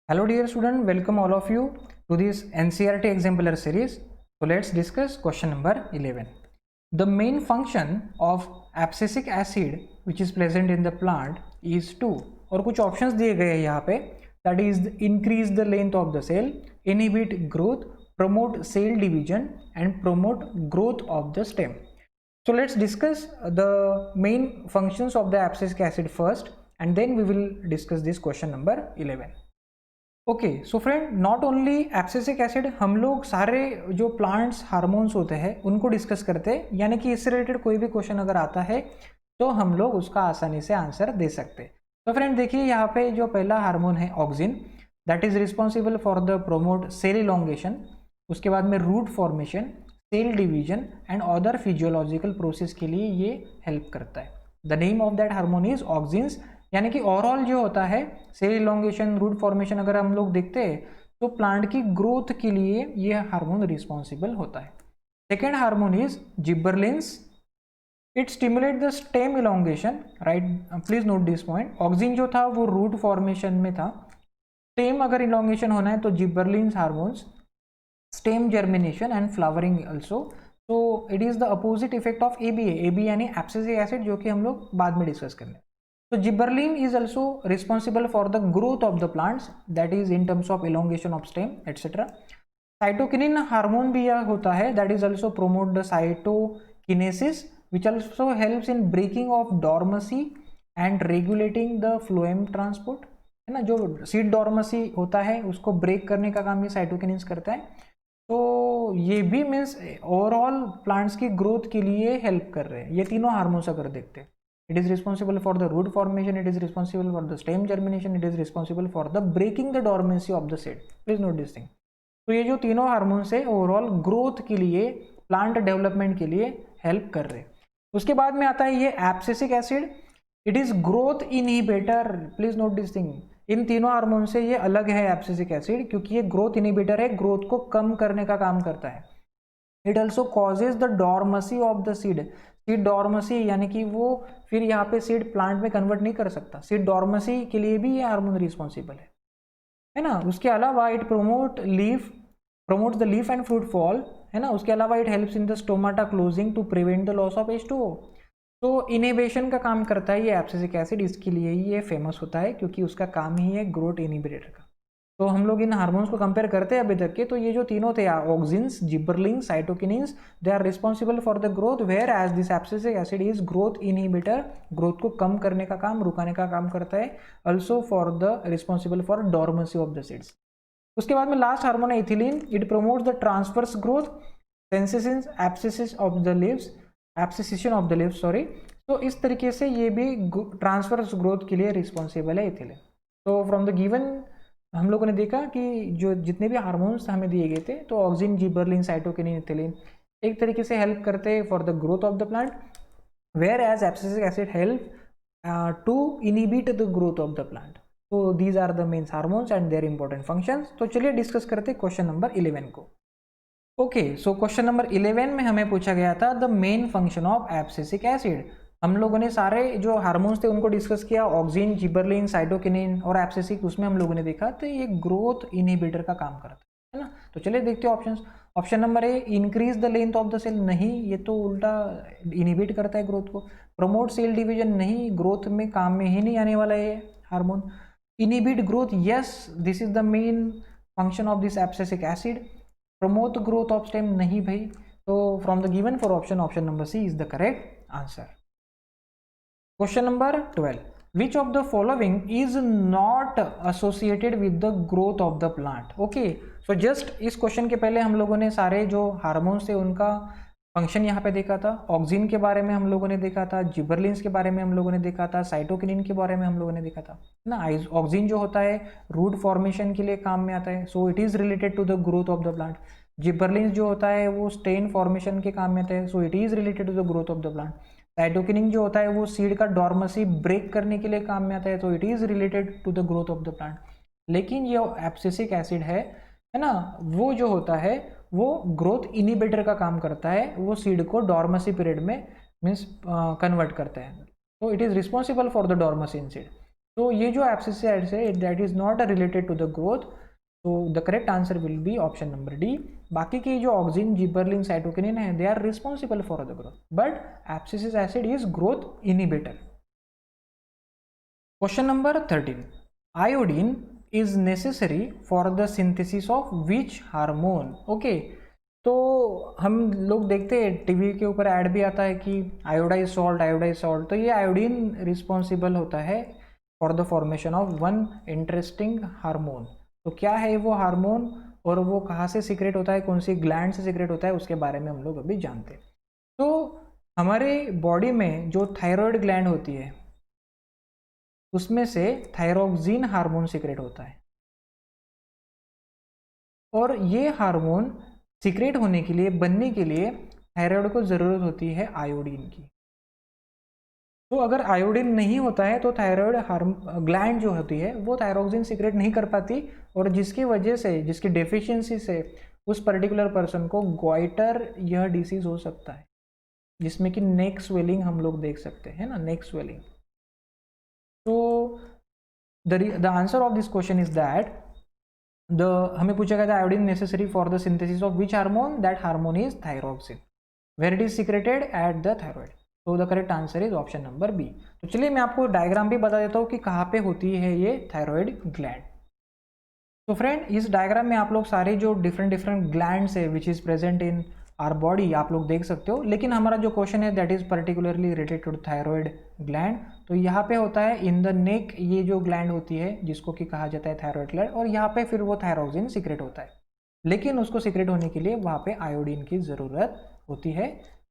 Hello dear student, welcome all of you to this NCERT exemplar series. So let's discuss question number 11. The main function of abscisic acid which is present in the plant is to, और कुछ options दिए गए हैं यहाँ पे, that is increase the length of the cell, inhibit growth, promote cell division and promote growth of the stem. So let's discuss the main functions of the abscisic acid first and then we will discuss this question number 11. Okay so friend, not only abscisic acid, हम लोग सारे जो plants hormones होते हैं उनको discuss करते हैं, यानी कि इससे रिलेटेड कोई भी क्वेश्चन अगर आता है तो हम लोग उसका आसानी से आंसर दे सकते हैं. तो फ्रेंड देखिए यहाँ पे जो पहला हार्मोन है auxin, that is responsible for the promote cell elongation, उसके बाद में root formation, cell division and other physiological process के लिए ये हेल्प करता है. The name of that hormone is auxins, यानी कि ओवरऑल जो होता है सेल इलोंगेशन, रूट फॉर्मेशन अगर हम लोग देखते हैं तो प्लांट की ग्रोथ के लिए ये हार्मोन रिस्पॉन्सिबल होता है. Second hormone is gibberellins, it stimulate the stem elongation, right, please note this point. Auxin जो था वो रूट फॉर्मेशन में था, स्टेम अगर इलोंगेशन होना है तो gibberellins hormones, stem germination and flowering also. तो it is the opposite effect of ABA यानी एब्सिसिक एसिड, जो कि हम लोग बाद में डिस्कस करेंगे. So gibberellin is also responsible for the growth of the plants, that is in terms of elongation of stem etc. Cytokinin hormone भी यह होता है, that is also promote the cytokinesis which also helps in breaking of dormancy and regulating the phloem transport, है ना. जो seed dormancy होता है उसको ब्रेक करने का काम ये साइटोकिनिन्स करता है. तो ये भी मीन्स ओवरऑल प्लांट्स की ग्रोथ के लिए हेल्प कर रहे हैं ये तीनों हार्मोन्स. अगर देखते हैं, it is responsible for the root formation, it is responsible for the stem germination, it is responsible for the breaking the dormancy of the seed. Please note this thing. तो ये जो तीनों हार्मोन्स है overall growth के लिए, plant development के लिए help कर रहे हैं. उसके बाद में आता है ये abscisic acid, it is growth inhibitor. Please note this thing, इन तीनों हार्मोन से ये अलग है एब्सिसिक एसिड, क्योंकि ये ग्रोथ इनहिबिटर है, ग्रोथ को कम करने का काम करता है. It also causes the dormancy of the seed, seed dormancy यानी कि वो फिर यहाँ पे सीड प्लांट में कन्वर्ट नहीं कर सकता, सीड डॉर्मेंसी के लिए भी ये हार्मोन रिस्पॉन्सिबल है ना. उसके अलावा it promotes the leaf and fruit fall, है ना. उसके अलावा it helps in the stomata closing to prevent the loss of H2O. तो इनहिबिशन का काम करता है ये एब्सिसिक एसिड, इसके लिए ही ये फेमस होता है क्योंकि उसका काम ही है ग्रोथ इनहिबिटर का. तो हम लोग इन हार्मोन्स को कंपेयर करते हैं अभी तक के, तो ये जो तीनों थे auxins, gibberellins, cytokinins, they are responsible for the growth, whereas this abscisic acid is growth inhibitor, growth को कम करने का काम, रुकाने का काम करता है. Also for the responsible for dormancy of the seeds. उसके बाद में लास्ट हार्मोन है ethylene, it promotes the transverse growth, senescence abscisis of the leaves, abscission of the leaves sorry. तो इस तरीके से ये भी ट्रांसवर्स ग्रोथ के लिए रिस्पॉन्सिबल है इथिलीन. तो फ्रॉम द गिवन हम लोगों ने देखा कि जो जितने भी हार्मोन्स हमें दिए गए थे, तो ऑक्सिन, जिबरलिन, साइटोकिनिन, इथिलीन एक तरीके से हेल्प करते हैं for the growth of the plant, whereas abscisic acid help to inhibit the growth of the plant. तो these are the main hormones and their important functions. तो चलिए discuss करते हैं क्वेश्चन नंबर 11 को. Okay, so question number 11 में हमें पूछा गया था the main function of abscisic acid. हम लोगों ने सारे जो हार्मोन्स थे उनको डिस्कस किया, ऑक्सिन, जिबरलिन, साइटोकिनिन और एब्सिसिक, उसमें हम लोगों ने देखा तो ये ग्रोथ इनहिबिटर का काम करता है ना. तो चलिए देखते हैं options. Option number A, increase the length of the cell, नहीं, ये तो उल्टा इनहिबिट करता है ग्रोथ को. प्रमोट सेल डिवीजन, नहीं, ग्रोथ में काम में ही नहीं आने वाला ये हार्मोन. Inhibit growth, yes, this is the main function of this abscisic acid. Promote growth of stem, नहीं भाई. तो from the given four option number C is the correct answer. Question number 12. Which of the following is not associated with the growth of the plant? Okay, so just इस question के पहले हम लोगों ने सारे जो हार्मोन्स थे उनका फंक्शन यहाँ पे देखा था. ऑक्सिन के बारे में हम लोगों ने देखा था, जिबरलिन्स के बारे में हम लोगों ने देखा था, साइटोकिनिन के बारे में हम लोगों ने देखा था ना. ऑक्सिन जो होता है रूट फॉर्मेशन के लिए काम में आता है, so it is related to the growth of the plant. Gibberellins जो होता है वो स्टेन फॉर्मेशन के काम में आता है, so it is related to the growth of the plant. Cytokinin जो होता है वो सीड का डॉर्मेंसी ब्रेक करने के लिए काम में आता है, तो it is related to the growth of the plant. लेकिन ये एब्सिसिक एसिड है ना, वो जो होता है वो ग्रोथ इनहिबिटर का काम करता है, वो सीड को डॉर्मेंसी पीरियड में मीन्स कन्वर्ट करता है. तो it is responsible for the dormancy in seed. तो ये जो एब्सिसिस है that is not related to the growth, तो the correct answer will be option number D. बाकी की जो ऑक्सिन, जिबरलिन, साइटोकिनिन है they are responsible for the growth, but abscisic acid is growth inhibitor. Question number 13, iodine is necessary for the synthesis of which hormone. Okay, तो हम लोग देखते हैं TV के ऊपर ऐड भी आता है कि आयोडाइज सॉल्ट, तो ये आयोडीन रिस्पॉन्सिबल होता है for the formation of one interesting hormone. तो क्या है वो हार्मोन और वो कहाँ से सीक्रेट होता है, कौन सी ग्लैंड से सीक्रेट होता है, उसके बारे में हम लोग अभी जानते हैं। तो हमारे बॉडी में जो थायराइड ग्लैंड होती है उसमें से थायरोक्सिन हार्मोन सीक्रेट होता है, और ये हार्मोन सीक्रेट होने के लिए, बनने के लिए थायराइड को ज़रूरत होती है आयोडीन की। तो अगर आयोडीन नहीं होता है तो थायराइड ग्लैंड जो होती है वो थायरोक्सिन सीक्रेट नहीं कर पाती, और जिसकी वजह से, जिसकी डेफिशिएंसी से उस पर्टिकुलर पर्सन को गॉइटर यह डिसीज हो सकता है, जिसमें कि नेक स्वेलिंग हम लोग देख सकते हैं ना, नेक स्वेलिंग। तो the answer of this question is that हमें पूछा गया था iodine necessary for the synthesis of which hormone, that hormone is thyroxine, where it is secreted at the thyroid. तो the correct answer is option number B. तो चलिए मैं आपको diagram भी बता देता हूँ कि कहाँ पे होती है ये थायराइड ग्लैंड। तो फ्रेंड, इस डायग्राम में आप लोग सारे जो डिफरेंट ग्लैंड्स है विच is present in our body आप लोग देख सकते हो, लेकिन हमारा जो क्वेश्चन है that is particularly related to thyroid gland. तो यहाँ पे होता है इन द नेक, ये जो ग्लैंड होती है जिसको कि कहा जाता है थायराइड ग्लैंड, और यहाँ पे फिर वो थायरोक्सिन सीक्रेट होता है, लेकिन उसको सीक्रेट होने के लिए वहाँ पे आयोडीन की ज़रूरत होती है।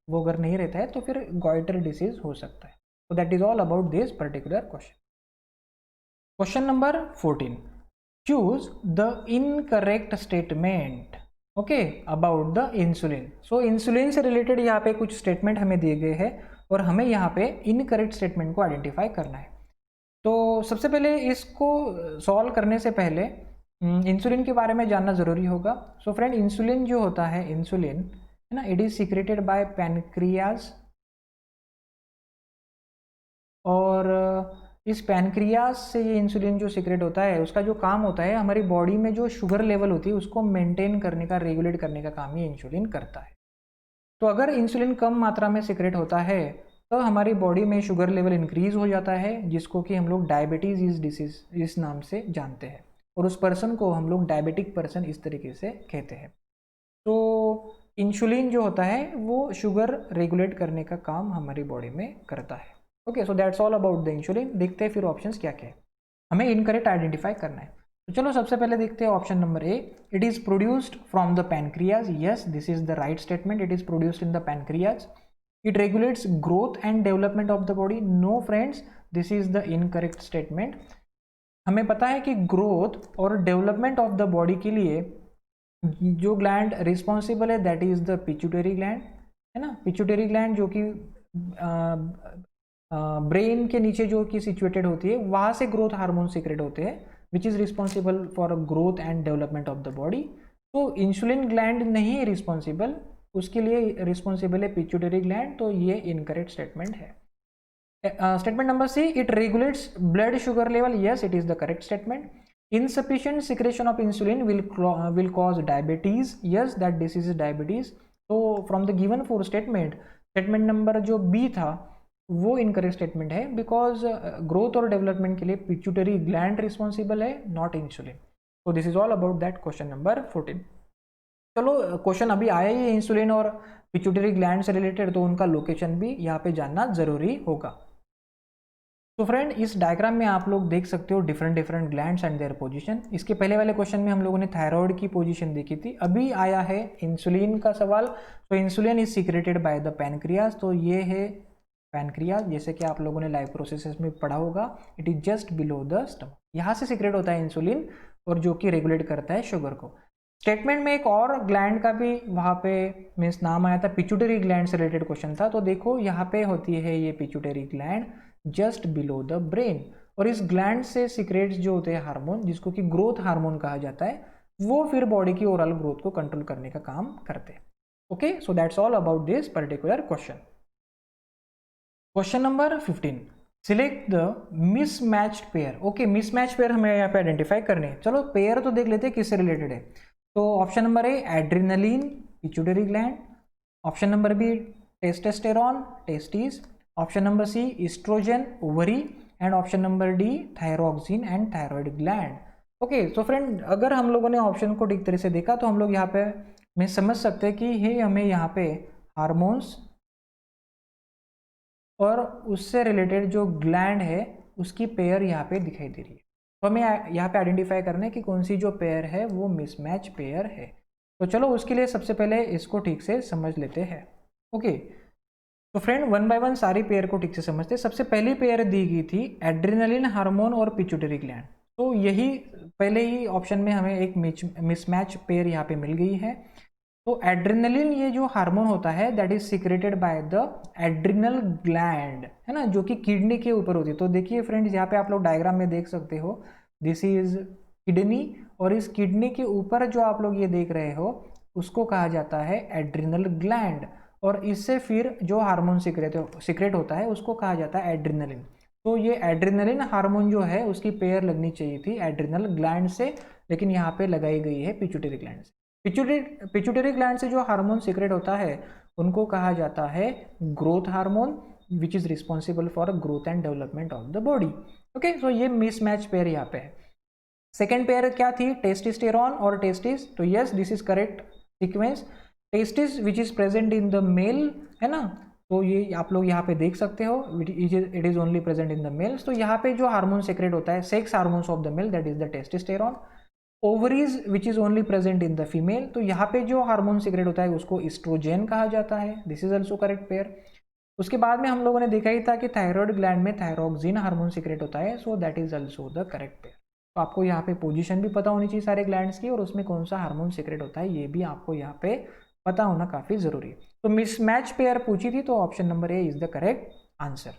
वो अगर नहीं रहता है तो फिर गॉइटर डिसीज हो सकता है। तो that is all about this particular question. Question number 14, choose the incorrect statement okay about the insulin. So insulin से रिलेटेड यहाँ पे कुछ स्टेटमेंट हमें दिए गए हैं और हमें यहाँ पे इनकरेक्ट स्टेटमेंट को आइडेंटिफाई करना है। तो सबसे पहले इसको सॉल्व करने से पहले इंसुलिन के बारे में जानना ज़रूरी होगा। सो फ्रेंड, इंसुलिन जो होता है, इंसुलिन है ना, it is secreted by pancreas, और इस पैनक्रियाज से ये इंसुलिन जो सीक्रेट होता है उसका जो काम होता है, हमारी बॉडी में जो शुगर लेवल होती है उसको मेंटेन करने का, रेगुलेट करने का काम ये इंसुलिन करता है। तो अगर इंसुलिन कम मात्रा में सीक्रेट होता है तो हमारी बॉडी में शुगर लेवल इंक्रीज हो जाता है, जिसको कि हम लोग डायबिटीज़ इस डिसीज इस नाम से जानते हैं, और उस पर्सन को हम लोग डायबिटिक पर्सन इस तरीके से कहते हैं। तो इंसुलिन जो होता है वो शुगर रेगुलेट करने का काम हमारी बॉडी में करता है। Okay, so that's all about the insulin. देखते हैं फिर ऑप्शंस क्या क्या है, हमें इनकरेक्ट आइडेंटिफाई करना है। तो चलो सबसे पहले देखते हैं option number A, it is produced from the pancreas. Yes, this is the right statement, it is produced in the pancreas. It regulates growth and development of the body. No friends, this is the incorrect statement. हमें पता है कि growth और development of the body के लिए जो gland responsible है that is the pituitary gland, है ना। पिट्यूटरी ग्लैंड जो कि ब्रेन के नीचे जो कि सिचुएटेड होती है, वहाँ से ग्रोथ हार्मोन सीक्रेट होते हैं which is responsible for growth and development of the body. तो इंसुलिन ग्लैंड नहीं है रिस्पॉन्सिबल, उसके लिए रिस्पॉन्सिबल है पिट्यूटरी ग्लैंड। तो ये इनकरेक्ट स्टेटमेंट है। Statement number C, it regulates blood sugar level. Yes, it is the correct statement. Insufficient secretion of insulin will cause diabetes. Yes, that disease is diabetes. So from the given four statement number जो B था वो incorrect statement है, because growth और development के लिए pituitary gland responsible है, not insulin. तो this is all about that question number 14। चलो क्वेश्चन अभी आया ही है इंसुलिन और पिट्यूटरी ग्लैंड से रिलेटेड, तो उनका लोकेशन भी यहाँ पे जानना जरूरी होगा। तो फ्रेंड, इस डायग्राम में आप लोग देख सकते हो different glands and their position. इसके पहले वाले क्वेश्चन में हम लोगों ने थायराइड की पोजीशन देखी थी, अभी आया है इंसुलिन का सवाल। तो insulin is secreted by the pancreas. तो ये है पैनक्रियाज, जैसे कि आप लोगों ने लाइफ प्रोसेसेस में पढ़ा होगा, it is just below the stomach. यहाँ से सीक्रेट होता है इंसुलिन, और जो कि रेगुलेट करता है शुगर को। स्टेटमेंट में एक और ग्लैंड का भी वहाँ पे मीन्स नाम आया था, पिट्यूटरी ग्लैंड से रिलेटेड क्वेश्चन था। तो देखो यहाँ पे होती है ये pituitary gland just below the brain, और इस ग्लैंड से सीक्रेट्स जो होते हैं हार्मोन, जिसको कि ग्रोथ हार्मोन कहा जाता है, वो फिर बॉडी की ओवरऑल ग्रोथ को कंट्रोल करने का काम करते हैं। Okay, so that's all about this particular question. Question number 15, select the mismatched pair. Okay, mismatch pair हमें यहाँ पे आइडेंटिफाई करने हैं। चलो पेयर तो देख लेते हैं किससे रिलेटेड है। तो option number A adrenaline pituitary gland, option number B testosterone testis, option number C oestrogen ovary, and option number D thyroxine and thyroid gland. Okay, तो फ्रेंड अगर हम लोगों ने ऑप्शन को ठीक तरह से देखा तो हम लोग यहाँ पे में समझ सकते हैं कि ये हमें यहाँ पे हार्मोन्स और उससे रिलेटेड जो ग्लैंड है उसकी पेयर यहाँ पे दिखाई दे रही है। तो हमें यहाँ पे आइडेंटिफाई करना है कि कौन सी जो पेयर है वो मिसमैच पेयर है। तो चलो उसके लिए सबसे पहले इसको ठीक से समझ लेते हैं। ओके, तो फ्रेंड वन बाय वन सारी पेयर को ठीक से समझते हैं। सबसे पहली पेयर दी गई थी एड्रेनलिन हार्मोन और पिट्यूटरी ग्लैंड। तो यही पहले ही ऑप्शन में हमें एक मिसमैच पेयर यहाँ पे मिल गई है। तो एड्रेनलिन ये जो हार्मोन होता है that is secreted by the adrenal gland, है ना, जो कि किडनी के ऊपर होती है। तो देखिए फ्रेंड्स यहाँ पे आप लोग डायग्राम में देख सकते हो, दिस इज किडनी, और इस किडनी के ऊपर जो आप लोग ये देख रहे हो उसको कहा जाता है एड्रिनल ग्लैंड, और इससे फिर जो हार्मोन सिक्रेट होता है उसको कहा जाता है एड्रिनलिन। तो ये एड्रिनलिन हार्मोन जो है उसकी पेयर लगनी चाहिए थी एड्रिनल ग्लैंड से, लेकिन यहाँ पे लगाई गई है पिट्यूटरी ग्लैंड से। पिट्यूटरी ग्लैंड से जो हार्मोन सीक्रेट होता है उनको कहा जाता है growth hormone, which is responsible for growth and development of the body. Okay, so ये मिसमैच पेयर यहाँ पे है। सेकेंड पेयर क्या थी, टेस्टिस्टेरॉन और टेस्टिस। तो yes, this is correct sequence. Testis which is present in the male, है ना, तो ये आप लोग यहाँ पे देख सकते हो, it is only present in the males. तो यहाँ पे जो हार्मोन सीक्रेट होता है sex hormones of the male that is the testosterone. Ovaries which is only present in the female, तो यहाँ पे जो हार्मोन सीक्रेट होता है उसको इस्ट्रोजेन कहा जाता है, this is also correct pair. उसके बाद में हम लोगों ने देखा ही था कि थायराइड ग्लैंड में थायरोक्सिन हार्मोन सीक्रेट होता है, so that is also the correct pair. तो आपको यहाँ पे पोजीशन भी पता होनी चाहिए सारे ग्लैंड्स की, और उसमें कौन सा हार्मोन सीक्रेट होता है ये भी आपको यहाँ पे पता होना काफी जरूरी है। तो मिसमैच पेयर पूछी थी तो option number A is the correct answer.